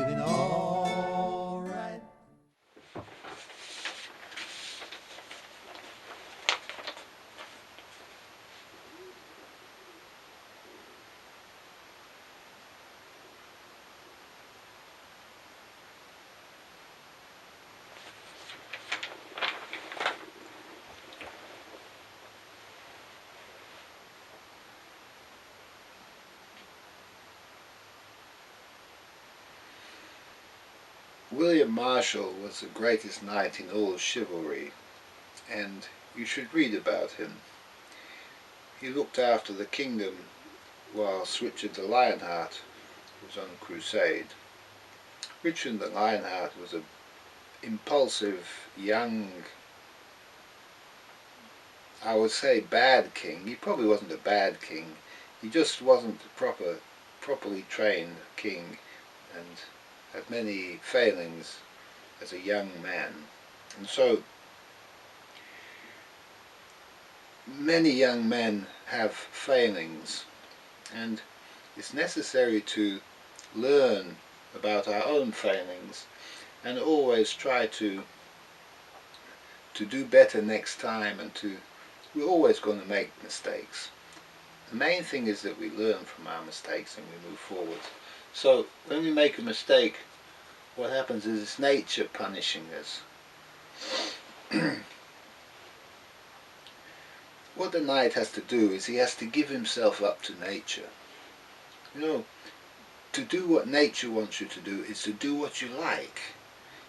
feeling alright. William Marshall was the greatest knight in all chivalry, and you should read about him. He looked after the kingdom whilst Richard the Lionheart was on crusade. Richard the Lionheart was an impulsive, young, I would say bad king. He probably wasn't a bad king. He just wasn't a properly trained king, and had many failings as a young man. And so many young men have failings, and it's necessary to learn about our own failings and always try to do better next time, and we're always going to make mistakes. The main thing is that we learn from our mistakes and we move forward. So when we make a mistake, what happens is it's nature punishing us. What the knight has to do is he has to give himself up to nature. You know, to do what nature wants you to do is to do what you like.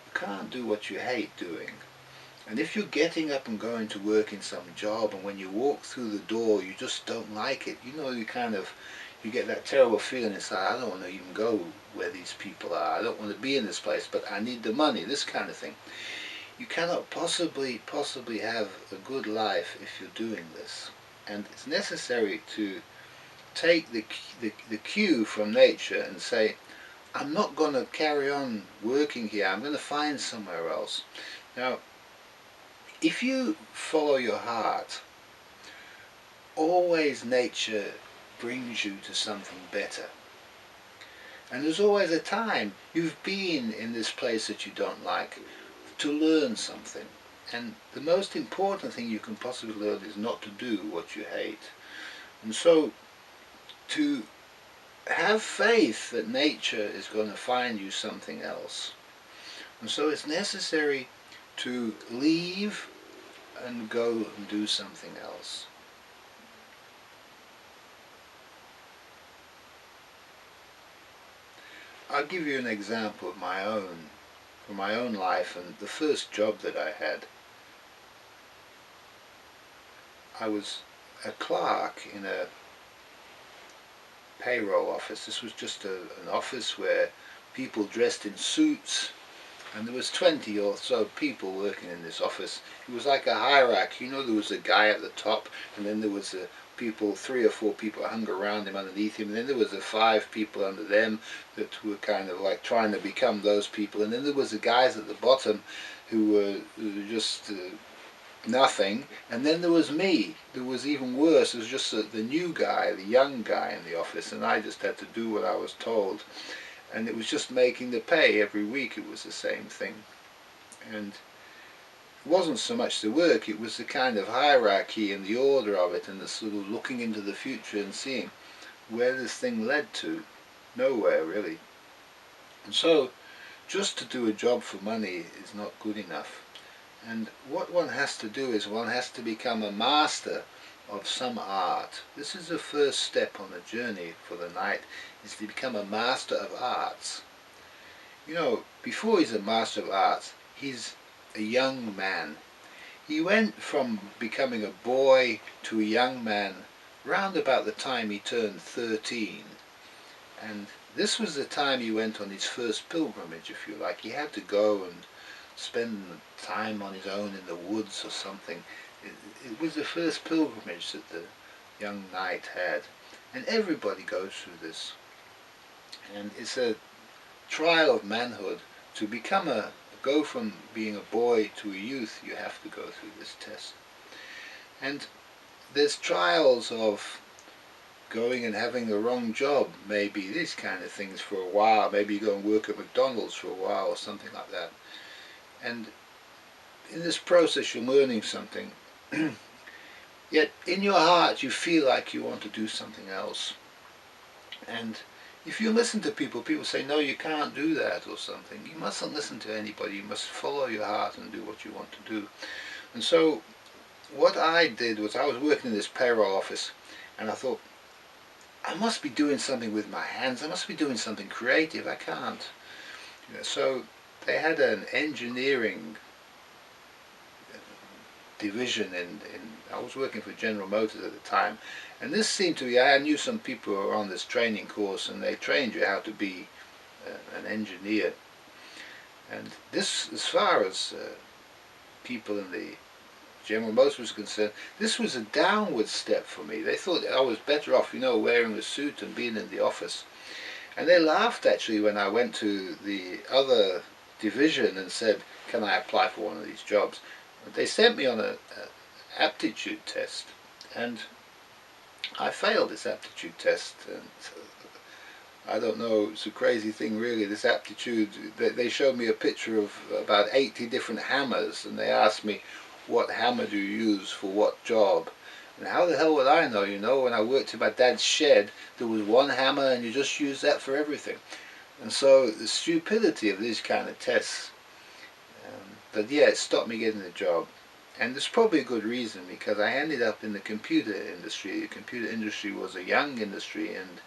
You can't do what you hate doing. And if you're getting up and going to work in some job, and when you walk through the door you just don't like it, you know, you get that terrible feeling inside, I don't want to even go where these people are, I don't want to be in this place, but I need the money, this kind of thing. You cannot possibly have a good life if you're doing this. And it's necessary to take the cue from nature and say, I'm not going to carry on working here, I'm going to find somewhere else. Now, if you follow your heart, always nature brings you to something better. And there's always a time you've been in this place that you don't like to learn something. And the most important thing you can possibly learn is not to do what you hate. And so to have faith that nature is going to find you something else. And so it's necessary to leave and go and do something else. I'll give you an example of from my own life and the first job that I had. I was a clerk in a payroll office. This was just an office where people dressed in suits, and there was 20 or so people working in this office. It was like a hierarchy. You know, there was a guy at the top, and then there was people, 3 or 4 people hung around him underneath him, and then there was 5 people under them that were kind of like trying to become those people, and then there was the guys at the bottom who were just nothing, and then there was me. There was even worse. It was just the new guy, the young guy in the office, and I just had to do what I was told. And it was just making the pay every week. It was the same thing. And it wasn't so much the work, it was the kind of hierarchy and the order of it, and the sort of looking into the future and seeing where this thing led to. Nowhere, really. And so just to do a job for money is not good enough. And what one has to do is one has to become a master of some art. This is the first step on the journey for the knight, is to become a master of arts. You know, before he's a master of arts, he's a young man. He went from becoming a boy to a young man round about the time he turned 13. And this was the time he went on his first pilgrimage, if you like. He had to go and spend time on his own in the woods or something. It was the first pilgrimage that the young knight had. And everybody goes through this. And it's a trial of manhood. To go from being a boy to a youth, you have to go through this test. And there's trials of going and having the wrong job, maybe these kind of things for a while. Maybe you go and work at McDonald's for a while or something like that. And in this process you're learning something. Yet in your heart you feel like you want to do something else. And if you listen to people, people say, no, you can't do that or something. You mustn't listen to anybody. You must follow your heart and do what you want to do. And so what I did was I was working in this payroll office, and I thought, I must be doing something with my hands. I must be doing something creative. I can't. So they had an engineering division in I was working for General Motors at the time, and this seemed to be, I knew some people who were on this training course, and they trained you how to be an engineer. And this, as far as people in the General Motors was concerned, this was a downward step for me. They thought I was better off, wearing a suit and being in the office. And they laughed actually when I went to the other division and said, can I apply for one of these jobs? They sent me on an aptitude test, and I failed this aptitude test. And I don't know, it's a crazy thing really, this aptitude. They showed me a picture of about 80 different hammers, and they asked me, what hammer do you use for what job? And how the hell would I know, when I worked in my dad's shed, there was one hammer and you just use that for everything. And so the stupidity of these kind of tests, it stopped me getting the job. And there's probably a good reason, because I ended up in the computer industry. The computer industry was a young industry, and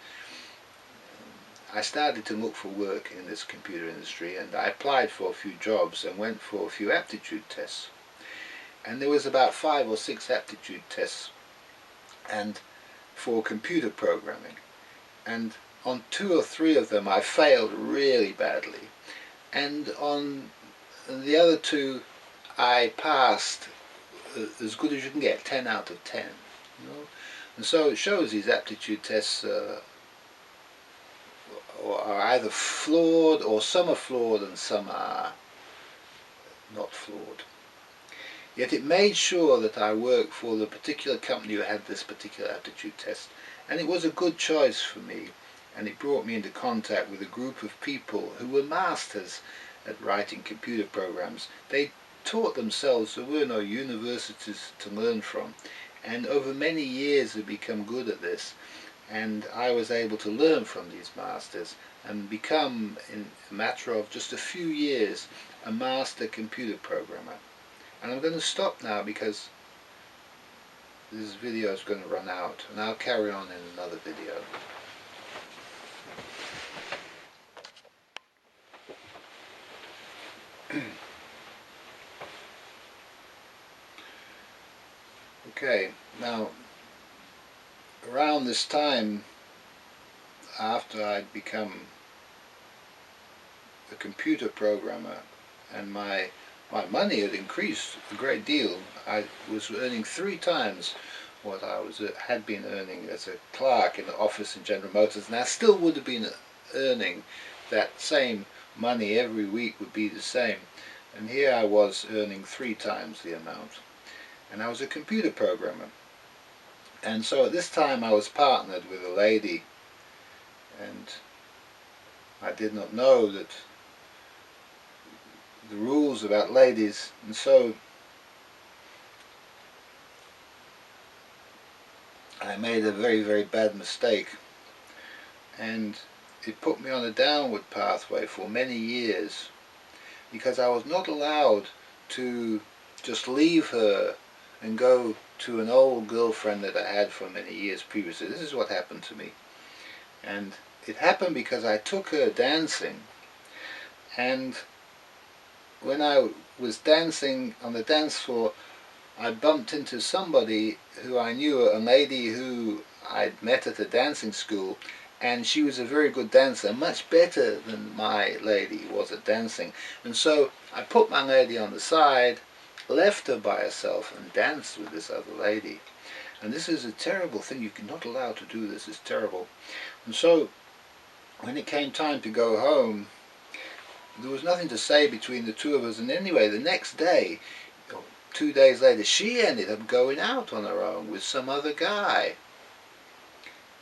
I started to look for work in this computer industry, and I applied for a few jobs and went for a few aptitude tests. And there was about 5 or 6 aptitude tests and for computer programming. And on 2 or 3 of them I failed really badly. And on the other 2 I passed as good as you can get, 10 out of 10. And so it shows these aptitude tests are either flawed, or some are flawed and some are not flawed. Yet it made sure that I worked for the particular company who had this particular aptitude test, and it was a good choice for me, and it brought me into contact with a group of people who were masters at writing computer programs. They taught themselves. There were no universities to learn from, and over many years had become good at this, and I was able to learn from these masters and become, in a matter of just a few years, a master computer programmer. And I'm going to stop now because this video is going to run out, and I'll carry on in another video. Okay, now around this time, after I'd become a computer programmer and my money had increased a great deal, I was earning 3 times what I had been earning as a clerk in the office in General Motors, and I still would have been earning that same money every week, would be the same. And here I was earning 3 times the amount, and I was a computer programmer. And so at this time I was partnered with a lady, and I did not know that the rules about ladies, and so I made a very, very bad mistake, and it put me on a downward pathway for many years, because I was not allowed to just leave her and go to an old girlfriend that I had for many years previously. This is what happened to me, and it happened because I took her dancing, and when I was dancing on the dance floor, I bumped into somebody who I knew, a lady who I'd met at a dancing school, and she was a very good dancer, much better than my lady was at dancing. And so I put my lady on the side, left her by herself, and danced with this other lady. And this is a terrible thing. You're not allowed to do this. It's terrible. And so when it came time to go home, there was nothing to say between the two of us. And anyway, the next day, 2 days later, she ended up going out on her own with some other guy.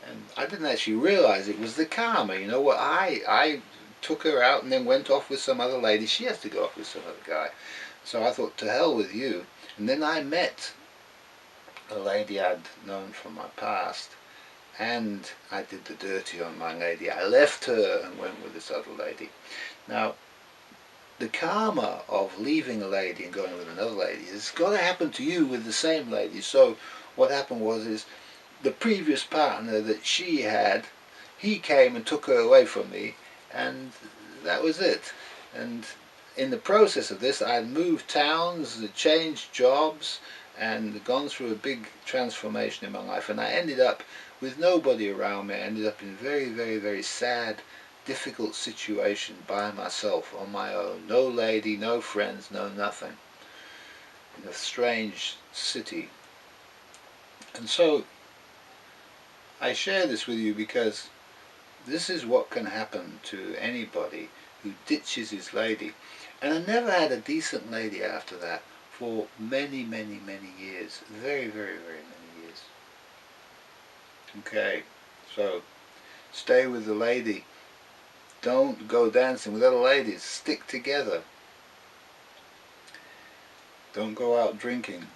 And I didn't actually realize it was the karma. You know what? I took her out and then went off with some other lady. She has to go off with some other guy. So I thought, to hell with you. And then I met a lady I'd known from my past, and I did the dirty on my lady. I left her and went with this other lady. Now, the karma of leaving a lady and going with another lady is going to happen to you with the same lady. So what happened was the previous partner that she had, he came and took her away from me, and that was it. And in the process of this, I'd moved towns, changed jobs, and gone through a big transformation in my life, and I ended up with nobody around me. I ended up in a very, very, very sad, difficult situation by myself, on my own. No lady, no friends, no nothing. In a strange city. And so I share this with you because this is what can happen to anybody who ditches his lady. And I never had a decent lady after that for many, many, many years. Very, very, very many years. Okay, so stay with the lady. Don't go dancing with other ladies. Stick together. Don't go out drinking.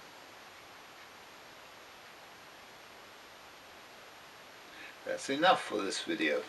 That's enough for this video.